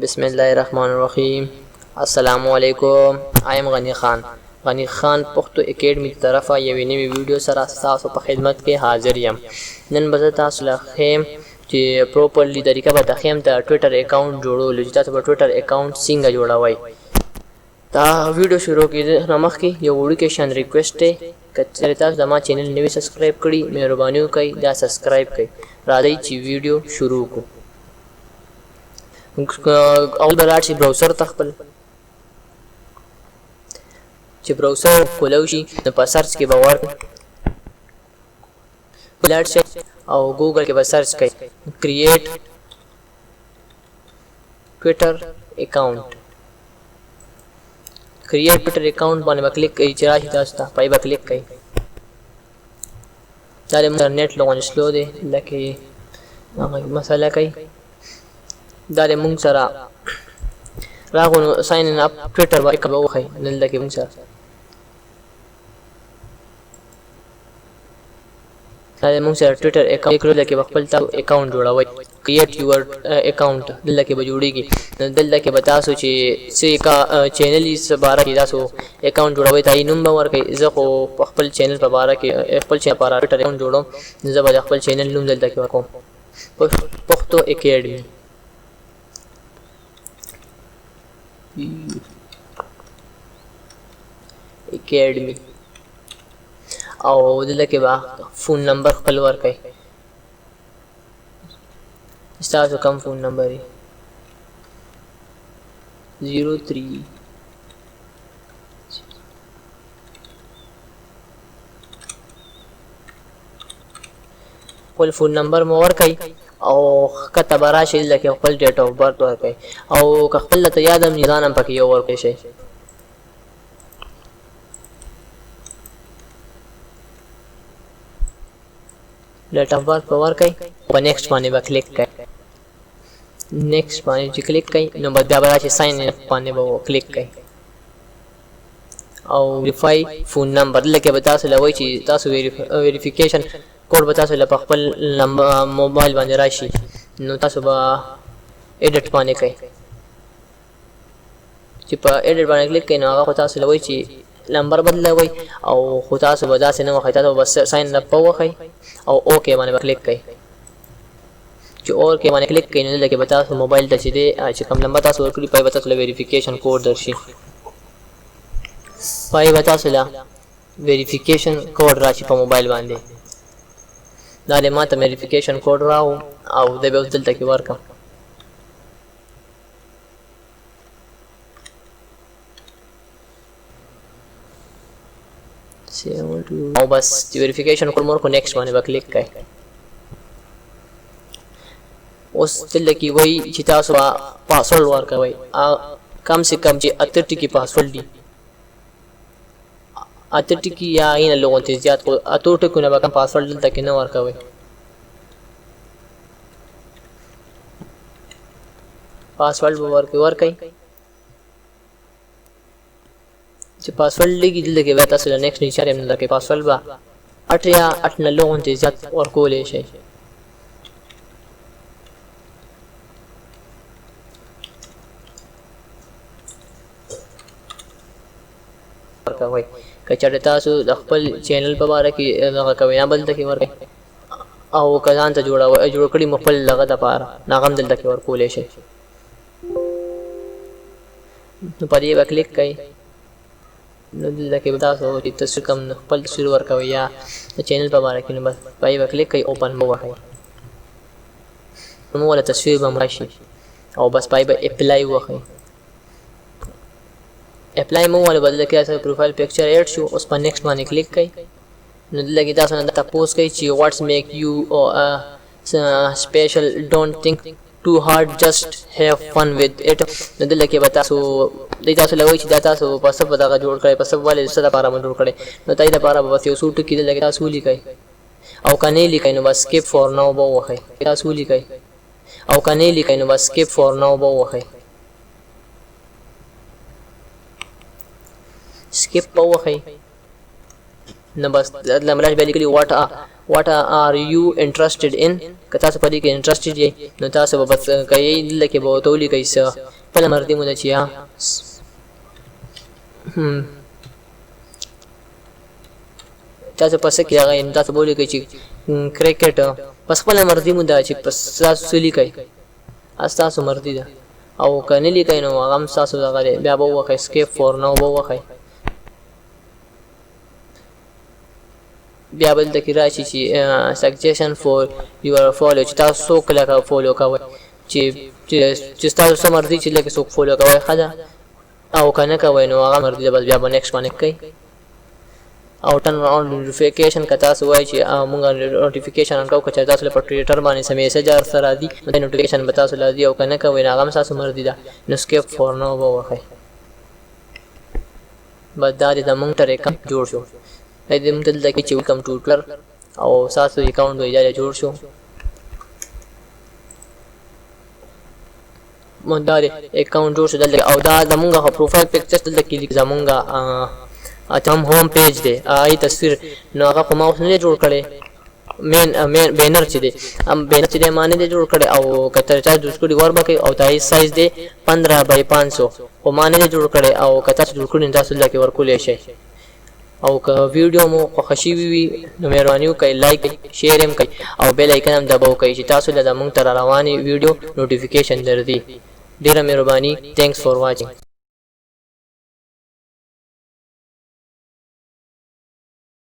بسم الله الرحمن الرحیم. السلام علیکم. I am غنی خان. غنی خان پښتو اکیډمي طرفه یوې نوې ویډیو سره تاسو په خدمت کې حاضر یم. نن به تاسو له خیم چې پروپرلی طریقه به د خیم د ټویټر اکاونټ جوړولو چې تاسو په ټویټر اکاونټ څنګه جوړوئ. دا ویډیو شروع کېدو مخکې یو وړوکی شان ریکویسټ دی، که چېرې تاسو زما چینل نوی سبسکرایب کړي مهرباني وکړئ دا سبسکرایب کړئ. راځئ چې ویډیو شروع کړو. اول به لاړ شي براوزر ته خپل، چې براوزر کولو شي نو په سرچ کې به لاړ شئ او ګوګل کې به سرچ کړئ کریټ ټویټر اکاونټ. کریټ ټویټر اکاونټ باندې به کلیک کړئ چې راشي تاسو ته، پای به کلیک کړئ. دا د انټرنیټ لږ سلو دی لکه مسله کوي. دا د مونږ سره راغو نو ساین ان اپ ټویټر باندې به وښایي دلته کې مونږ سره دا د مونږ سره ټویټر اکاونټ کړو لکه خپل تاسو اکاونټ جوړوئ. کریټ یور اکاونټ دلته کې به جوړیږي. دلته کې به تاسو چې څه چینل یې باره کې تاسو اکاونټ جوړوئ ته نوم به ورکړئ. زه خو په خپل چینل په باره کې خپل چینل لپاره ټویټر اکاونټ جوړوم، زه به د خپل چینل نوم دلته کې ورکوم پښتو اکیډمي. اکیډمي او دلته کې به فون نمبر خپل ورکړئ. ستاسو کوم فون نمبر یې 03 خپل فون نمبر مو ورکړئ او کته به راشي دلته کې خپل ډیټ آف برت ورکړئ او که خپل ته یاد هم ځان هم پکې یو ورکړئ شئ. ډیټ آف برت به ورکړئ په نیکسټ باندې به کلیک کړئ. نیکسټ باندې چې کلیک کړئ نو بیا به راشي ساین ان باندې به کلیک کړئ او ویریفای فون نمبر دلته کې به تاسو له وایي چې تاسو ویریفیکیشن کوډ به تاسو له خپل موبایل باندې راشي نو تاسو به ایډیټ باندې کوئ. چې په ایډیټ باندې کلیک کړئ نو هغه خو تاسو له وایي چې نمبر بدلوئ او خو تاسو به داسې نه وښایي، تاسو به بس ساین اپ وښایي او اوکې باندې به کلیک کړئ. چې اوکې باندې کلیک کړئ نو دلته کې به تاسو موبایل ته چې دی چې کوم نمبر تاسو ورکړي پای به تاسو له ویریفیکیشن کوډ درشي، پای به تاسو له ویریفیکیشن کوډ راشي په موبایل باندې. دا د ما ته ویریفیکیشن کوډ راو او دا به اوس دلته کې ورکړم. او بس چې ویریفیکیشن کوډ مور کو نیکسټ باندې به کلیک کړئ. اوس دلته کې وایي چې تاسو به پاسورډ ورکوئ، کم سے کم چې 8 ټکي پاسورډ دي، 8 ټکي یا هغې نه لږ غوندې زیات، خو 8 ټکو نه به کم پاسورډ دلته کې نه ورکوئ. پاسورډ به ورکوئ چې پاسورډ لګي دلته کې بیا تاسو له نیکسټ نشاره هم دلته کې پاسورډ به 8 یا 8 نه لږ غوندې زیات ورکولی شئ. ورکوئ که چېرته تاسو د خپل چینل په باره کې دغه کوئ یا بل ته کې ورکوئ او که ځان ته جوړ کړي مو خپل دغه دپاره نو هغه هم دلته کې ورکولی شئ. نو په دې به کلیک کړئ نو دلته کې به تاسو چې تصویر کوم خپل تصویر ورکوئ یا د چینل په باره کې نو بس په دې به کلیک کړئ اوپن به ووهئ نو مو والا تصویر به راشي او بس په دې به اپلای ووهئ. اپلای مو والا بدل کې تاسو پروفایل پکچر ایډ شو. اوس په نیکسټ باندې کلیک کړئ نو دلته کې تاسو نه تاسو کوي چې واټس میک یو سپیشل ډونټ تھنک ټو هارډ جسټ هیو فن وذ اټ. نو دلته کې به تاسو تاسو لوي چې دا تاسو په سبا دغه جوړ کړئ، په سبا ولې څه لپاره مو جوړ کړئ نو تاسو لپاره به یو څو ټکي دلته تاسو لیکئ او کنه لیکئ نو بس سکیپ فور ناو به وښایي. تاسو لیکئ او کنه لیکئ نو بس سکیپ فور ناو به وښایي. سکیپ به وښایي نو بس لملاش به لیکلي what are you interested in که تاسو په دې کې interested یې نو تاسو به بس کوي دلته کې به ورته ولیکئ څه خپله مرضي مو ده چې تاسو پس کې هغه تاسو به ولیکئ چې کرکټ پس خپله مرضي مو ده چې پس تاسو څه لیکئ ستاسو مرضي ده او که نه لیکئ نو هغه هم ستاسو دغه دی بیا به ووښئ skip for now به ووښئ بیا بل دکې راشي چې suggestion for your follow چې تاسو څوک لکه فالو کوئ چې ستاسو څه مرضي چې لکه څوک فالو کوئ ښه ده او که نه کوئ نو هغه مرضي ده بس بیا به نیکسټ باندې کوئ او turn on notification که تاسو وایئ چې مونږ نوټیفیکیشن ان کوو که چېرې تاسو له په ټویټر باندې څه میسج سره راځي نو دا نوټیفیکیشن به تاسو له راځي او که نه کوئ نو هغه هم ستاسو مرضي ده نو skip for now به ووښئ بس دا دی زمونږ ټر اکاونټ جوړ شو دې موږ دلته کې چې ویلکم ټو ټویټر او ستاسو اکاونټ به جوړ شو مونږ دا دی اکاونټ جوړ شو دلته او دا زمونږ پروفایل پکچر دلته کې لیک زمونږ هم هوم پیج دی ای تصویر نو هغه په ما اوس نه جوړ کړی مین بینر چې دی بینر چې دی ما نه دی جوړ کړی او که تر چا جوړ کړي ور به کوي او دا سایز دی 15x500 خو ما نه دی جوړ کړی او که تاسو جوړ کړي تاسو دلته ورکولی شئ او که ویډیو مو خوښ شوي وي نو مهرباني وکړئ لایک شیر هم کوئ او بیل آیکن هم دبوکئ چې تاسو له زموږ ته را روانې ویډیو نوټیفیکیشن درځي ډېره مهرباني تھینکس فار واچینګ